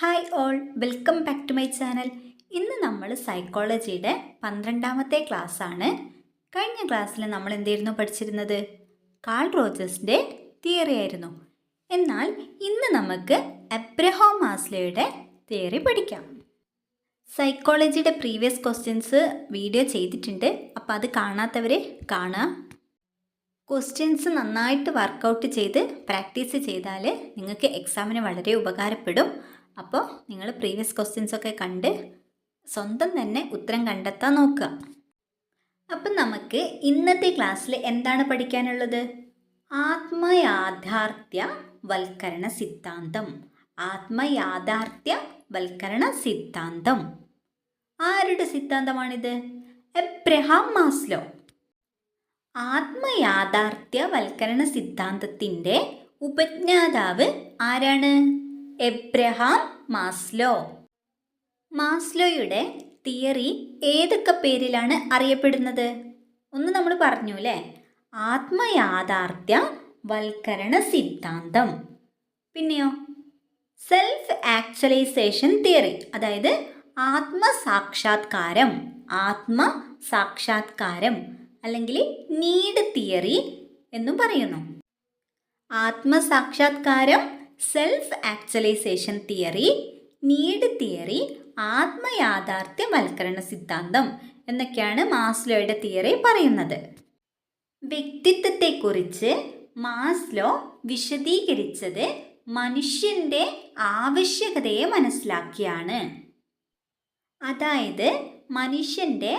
Hi all, welcome back to my channel. ഇന്ന് നമ്മൾ സൈക്കോളജിയുടെ 12ാമത്തെ ക്ലാസ്സാണ്. കഴിഞ്ഞ ക്ലാസ്സിൽ നമ്മൾ എന്തായിരുന്നു പഠിച്ചിരുന്നത്? കാൾ റോജേഴ്സിൻ്റെ തിയറി ആയിരുന്നു. എന്നാൽ ഇന്ന് നമുക്ക് എബ്രഹാം മാസ്ലോയുടെ തിയറി പഠിക്കാം. സൈക്കോളജിയുടെ പ്രീവിയസ് ക്വസ്റ്റ്യൻസ് വീഡിയോ ചെയ്തിട്ടുണ്ട്, അപ്പോൾ അത് കാണാത്തവർ കാണുക. ക്വസ്റ്റ്യൻസ് നന്നായിട്ട് വർക്കൗട്ട് ചെയ്ത് പ്രാക്ടീസ് ചെയ്താൽ നിങ്ങൾക്ക് എക്സാമിന് വളരെ ഉപകാരപ്പെടും. അപ്പോൾ നിങ്ങൾ പ്രീവിയസ് ക്വസ്റ്റ്യൻസൊക്കെ കണ്ട് സ്വന്തം തന്നെ ഉത്തരം കണ്ടെത്താൻ നോക്കുക. അപ്പം നമുക്ക് ഇന്നത്തെ ക്ലാസ്സിൽ എന്താണ് പഠിക്കാനുള്ളത്? ആത്മയാഥാർത്ഥ്യവൽക്കരണ സിദ്ധാന്തം. ആത്മയാഥാർത്ഥ്യവൽക്കരണ സിദ്ധാന്തം ആരുടെ സിദ്ധാന്തമാണിത്? Abraham Maslow. ആത്മയാഥാർത്ഥ്യവൽക്കരണ സിദ്ധാന്തത്തിൻ്റെ ഉപജ്ഞാതാവ് ആരാണ്? Abraham Maslow. മാസ്ലോയുടെ തിയറി ഏതൊക്കെ പേരിലാണ് അറിയപ്പെടുന്നത്? ഒന്ന് നമ്മൾ പറഞ്ഞു അല്ലേ, ആത്മയാഥാർത്ഥ്യവൽക്കരണ സിദ്ധാന്തം. പിന്നെയോ സെൽഫ് ആക്ച്വലൈസേഷൻ തിയറി, അതായത് ആത്മസാക്ഷാത്കാരം. ആത്മസാക്ഷാത്കാരം അല്ലെങ്കിൽ നീഡ് തിയറി എന്നും പറയുന്നു. ആത്മസാക്ഷാത്കാരം, self actualisation theory, need theory, ആത്മയാഥാർത്ഥ്യവൽക്കരണ സിദ്ധാന്തം എന്നൊക്കെയാണ് മാസ്ലോയുടെ തിയറി പറയുന്നത്. വ്യക്തിത്വത്തെക്കുറിച്ച് മാസ്ലോ വിശദീകരിച്ചത് മനുഷ്യൻ്റെ ആവശ്യകതയെ മനസ്സിലാക്കിയാണ്. അതായത് മനുഷ്യൻ്റെ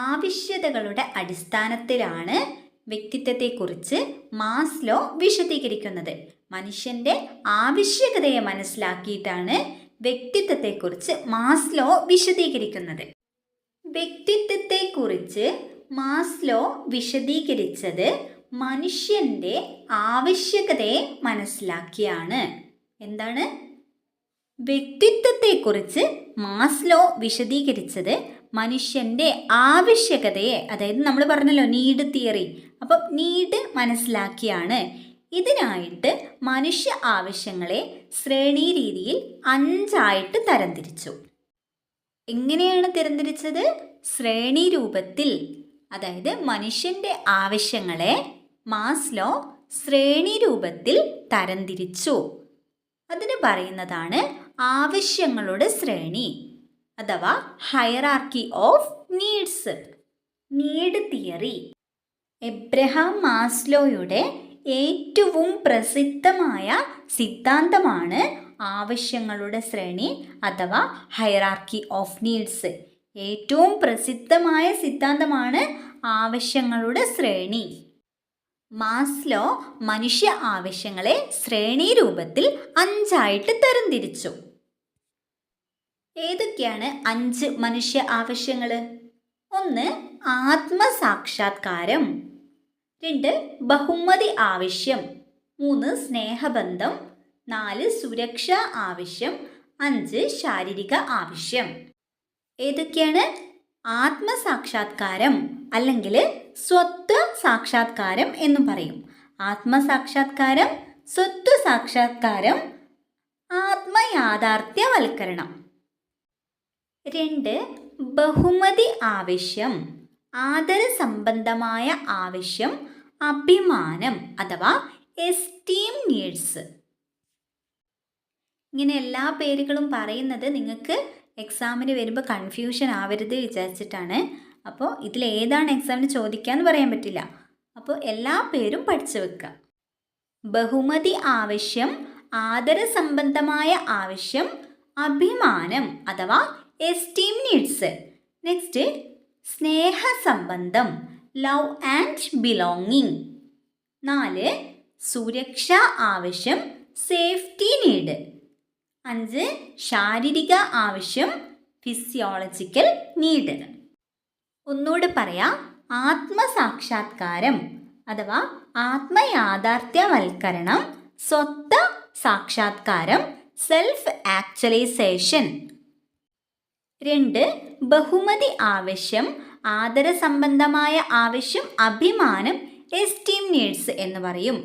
ആവശ്യകതകളുടെ അടിസ്ഥാനത്തിലാണ് വ്യക്തിത്വത്തെക്കുറിച്ച് മാസ്ലോ വിശദീകരിക്കുന്നത്. മനുഷ്യൻ്റെ ആവശ്യകതയെ മനസ്സിലാക്കിയിട്ടാണ് വ്യക്തിത്വത്തെക്കുറിച്ച് മാസ്ലോ വിശദീകരിക്കുന്നത്. വ്യക്തിത്വത്തെക്കുറിച്ച് മാസ്ലോ വിശദീകരിച്ചത് മനുഷ്യൻ്റെ ആവശ്യകതയെ മനസ്സിലാക്കിയാണ്. എന്താണ്? വ്യക്തിത്വത്തെക്കുറിച്ച് മാസ്ലോ വിശദീകരിച്ചത് മനുഷ്യൻ്റെ ആവശ്യകതയെ, അതായത് നമ്മൾ പറഞ്ഞല്ലോ നീഡ് തിയറി, അപ്പം നീഡ് മനസ്സിലാക്കിയാണ്. ഇതിനായിട്ട് മനുഷ്യ ആവശ്യങ്ങളെ ശ്രേണി രീതിയിൽ 5 തരംതിരിച്ചു. എങ്ങനെയാണ് തരംതിരിച്ചത്? ശ്രേണി രൂപത്തിൽ. അതായത് മനുഷ്യൻ്റെ ആവശ്യങ്ങളെ മാസ്ലോ ശ്രേണി രൂപത്തിൽ തരംതിരിച്ചു. അതിന് പറയുന്നതാണ് ആവശ്യങ്ങളുടെ ശ്രേണി അഥവാ hierarchy of needs, need theory. Abraham മാസ്ലോയുടെ ഏറ്റവും പ്രസിദ്ധമായ സിദ്ധാന്തമാണ് ആവശ്യങ്ങളുടെ ശ്രേണി അഥവാ ഹയറാർക്കി ഓഫ് നീഡ്സ്. ഏറ്റവും പ്രസിദ്ധമായ സിദ്ധാന്തമാണ് ആവശ്യങ്ങളുടെ ശ്രേണി. മാസ്ലോ മനുഷ്യ ആവശ്യങ്ങളെ ശ്രേണി രൂപത്തിൽ 5 തരംതിരിച്ചു. ഏതൊക്കെയാണ് 5 മനുഷ്യ ആവശ്യങ്ങൾ? 1 ആത്മസാക്ഷാത്കാരം, 2 ബഹുമതി ആവശ്യം, 3 സ്നേഹബന്ധം, 4 സുരക്ഷാ ആവശ്യം, 5 ശാരീരിക ആവശ്യം. ഏതൊക്കെയാണ്? ആത്മസാക്ഷാത്കാരം അല്ലെങ്കിൽ സ്വത്വ സാക്ഷാത്കാരം എന്നും പറയും. ആത്മസാക്ഷാത്കാരം, സ്വത്വ സാക്ഷാത്കാരം, ആത്മയാഥാർത്ഥ്യവൽക്കരണം. 2 ബഹുമതി ആവശ്യം, ആദര സംബന്ധമായ ആവശ്യം, അഭിമാനം അഥവാ എസ്റ്റീം നീഡ്സ്. ഇങ്ങനെ എല്ലാ പേരുകളും പറയുന്നത് നിങ്ങൾക്ക് എക്സാമിന് വരുമ്പോൾ കൺഫ്യൂഷൻ ആവരുത് വിചാരിച്ചിട്ടാണ്. അപ്പോൾ ഇതിലേതാണ് എക്സാമിന് ചോദിക്കാമെന്ന് പറയാൻ പറ്റില്ല. അപ്പോൾ എല്ലാ പേരും പഠിച്ചു വെക്കുക. ബഹുമതി ആവശ്യം, ആദര സംബന്ധമായ ആവശ്യം, അഭിമാനം അഥവാ എസ്റ്റീം നീഡ്സ്. നെക്സ്റ്റ് സ്നേഹസംബന്ധം, ലവ് ആൻഡ് ബിലോങ്ങിങ്. 4 സുരക്ഷാ ആവശ്യം, സേഫ്റ്റി നീഡ്. 5 ശാരീരിക ആവശ്യം, ഫിസിയോളജിക്കൽ നീഡ്. ഒന്നുകൂടെ പറയാം. ആത്മസാക്ഷാത്കാരം അഥവാ ആത്മയാഥാർത്ഥ്യവൽക്കരണം, സ്വത്വ സാക്ഷാത്കാരം, സെൽഫ് ആക്ച്വലൈസേഷൻ. 2 ബഹുമതി ആവശ്യം, ആദര സംബന്ധമായ ആവശ്യം, അഭിമാനം, എസ്റ്റീം നീഡ്സ് എന്ന് പറയും.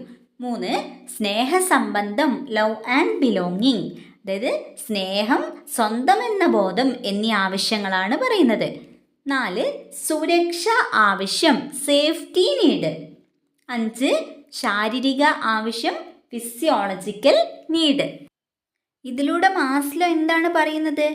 3 സ്നേഹസംബന്ധം, ലവ് ആൻഡ് ബിലോങ്ങിങ്. അതായത് സ്നേഹം, സ്വന്തം എന്ന ബോധം എന്നീ ആവശ്യങ്ങളാണ് പറയുന്നത്. 4 സുരക്ഷ ആവശ്യം, സേഫ്റ്റി നീഡ്. 5 ശാരീരിക ആവശ്യം, ഫിസിയോളജിക്കൽ നീഡ്. ഇതിലൂടെ മാസ്ലോ എന്താണ് പറയുന്നത്?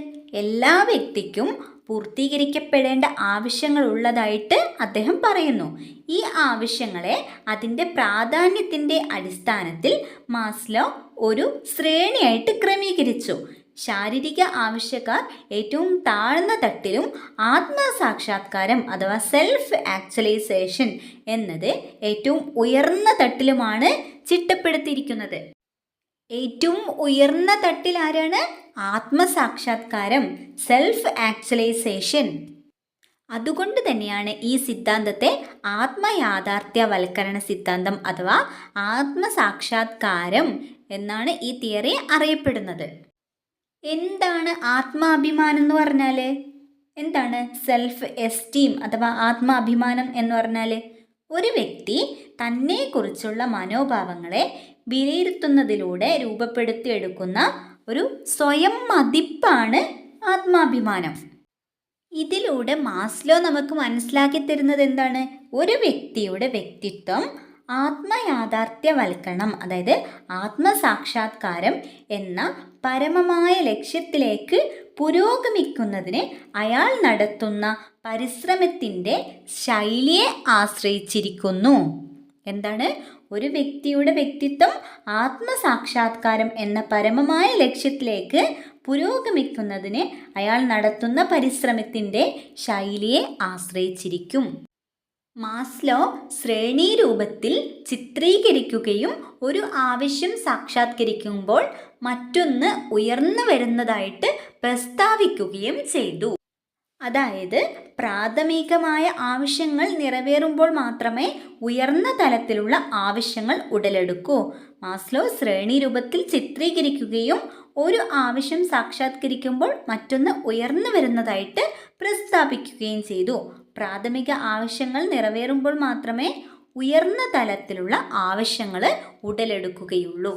എല്ലാ വ്യക്തിക്കും പൂർത്തീകരിക്കപ്പെടേണ്ട ആവശ്യങ്ങൾ ഉള്ളതായിട്ട് അദ്ദേഹം പറയുന്നു. ഈ ആവശ്യങ്ങളെ അതിൻ്റെ പ്രാധാന്യത്തിൻ്റെ അടിസ്ഥാനത്തിൽ മാസ്ലോ ഒരു ശ്രേണിയായിട്ട് ക്രമീകരിച്ചു. ശാരീരിക ആവശ്യക്കാർ ഏറ്റവും താഴ്ന്ന തട്ടിലും ആത്മസാക്ഷാത്കാരം അഥവാ സെൽഫ് ആക്ച്വലൈസേഷൻ എന്നത് ഏറ്റവും ഉയർന്ന തട്ടിലുമാണ് ചിട്ടപ്പെടുത്തിയിരിക്കുന്നത്. ഏറ്റവും ഉയർന്ന തട്ടിൽ ആരാണ്? ആത്മസാക്ഷാത്കാരം, സെൽഫ് ആക്ച്വലൈസേഷൻ. അതുകൊണ്ട് തന്നെയാണ് ഈ സിദ്ധാന്തത്തെ ആത്മയാഥാർത്ഥ്യവൽക്കരണ സിദ്ധാന്തം അഥവാ ആത്മസാക്ഷാത്കാരം എന്നാണ് ഈ തിയറി അറിയപ്പെടുന്നത്. എന്താണ് ആത്മാഭിമാനം എന്ന് പറഞ്ഞാൽ? എന്താണ് സെൽഫ് എസ്റ്റീം അഥവാ ആത്മാഭിമാനം എന്ന് പറഞ്ഞാൽ? ഒരു വ്യക്തി തന്നെക്കുറിച്ചുള്ള മനോഭാവങ്ങളെ വിലയിരുത്തുന്നതിലൂടെ രൂപപ്പെടുത്തിയെടുക്കുന്ന ഒരു സ്വയം മതിപ്പാണ് ആത്മാഭിമാനം. ഇതിലൂടെ മാസ്ലോ നമുക്ക് മനസ്സിലാക്കി തരുന്നത് എന്താണ്? ഒരു വ്യക്തിയുടെ വ്യക്തിത്വം ആത്മയാഥാർത്ഥ്യവൽക്കരണം അതായത് ആത്മസാക്ഷാത്കാരം എന്ന പരമമായ ലക്ഷ്യത്തിലേക്ക് പുരോഗമിക്കുന്നതിന് അയാൾ നടത്തുന്ന പരിശ്രമത്തിൻ്റെ ശൈലിയെ ആശ്രയിച്ചിരിക്കുന്നു. എന്താണ്? ഒരു വ്യക്തിയുടെ വ്യക്തിത്വം ആത്മസാക്ഷാത്കാരം എന്ന പരമമായ ലക്ഷ്യത്തിലേക്ക് പുരോഗമിക്കുന്നതിന് അയാൾ നടത്തുന്ന പരിശ്രമത്തിൻ്റെ ശൈലിയെ ആശ്രയിച്ചിരിക്കും. മാസ്ലോ ശ്രേണീരൂപത്തിൽ ചിത്രീകരിക്കുകയും ഒരു ആവശ്യം സാക്ഷാത്കരിക്കുമ്പോൾ മറ്റൊന്ന് ഉയർന്നു വരുന്നതായിട്ട് പ്രസ്താവിക്കുകയും ചെയ്തു. അതായത് പ്രാഥമികമായ ആവശ്യങ്ങൾ നിറവേറുമ്പോൾ മാത്രമേ ഉയർന്ന തലത്തിലുള്ള ആവശ്യങ്ങൾ ഉടലെടുക്കൂ. മാസ്ലോ ശ്രേണീരൂപത്തിൽ ചിത്രീകരിക്കുകയും ഒരു ആവശ്യം സാക്ഷാത്കരിക്കുമ്പോൾ മറ്റൊന്ന് ഉയർന്നു വരുന്നതായിട്ട് പ്രസ്താവിക്കുകയും ചെയ്തു. പ്രാഥമിക ആവശ്യങ്ങൾ നിറവേറുമ്പോൾ മാത്രമേ ഉയർന്ന തലത്തിലുള്ള ആവശ്യങ്ങൾ ഉടലെടുക്കുകയുള്ളൂ.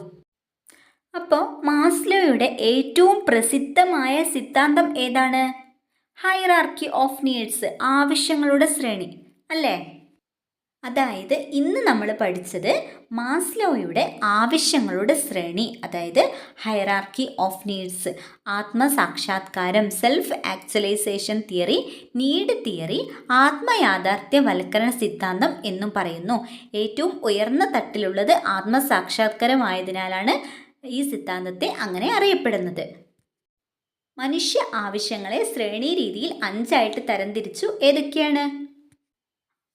അപ്പോൾ മാസ്ലോയുടെ ഏറ്റവും പ്രസിദ്ധമായ സിദ്ധാന്തം ഏതാണ്? ഹൈറാർക്കി ഓഫ് നീഡ്സ്, ആവശ്യങ്ങളുടെ ശ്രേണി അല്ലേ? അതായത് ഇന്ന് നമ്മൾ പഠിച്ചത് മാസ്ലോയുടെ ആവശ്യങ്ങളുടെ ശ്രേണി, അതായത് ഹൈറാർക്കി ഓഫ് നീഡ്സ്, ആത്മസാക്ഷാത്കാരം, self actualisation theory, need theory, ആത്മയാഥാർത്ഥ്യവൽക്കരണ സിദ്ധാന്തം എന്നും പറയുന്നു. ഏറ്റവും ഉയർന്ന തട്ടിലുള്ളത് ആത്മസാക്ഷാത്കാരമായതിനാലാണ് ഈ സിദ്ധാന്തത്തെ അങ്ങനെ അറിയപ്പെടുന്നത്. മനുഷ്യ ആവശ്യങ്ങളെ ശ്രേണി രീതിയിൽ 5ആയിട്ട് തരംതിരിച്ചു. ഏതൊക്കെയാണ്?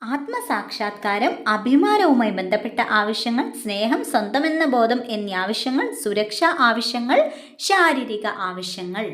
ആത്മസാക്ഷാത്കാരം, അഭിമാനവുമായി ബന്ധപ്പെട്ട ആവശ്യങ്ങൾ, സ്നേഹം, സ്വന്തമെന്ന ബോധം എന്നീ ആവശ്യങ്ങൾ, സുരക്ഷാ ആവശ്യങ്ങൾ, ശാരീരിക ആവശ്യങ്ങൾ.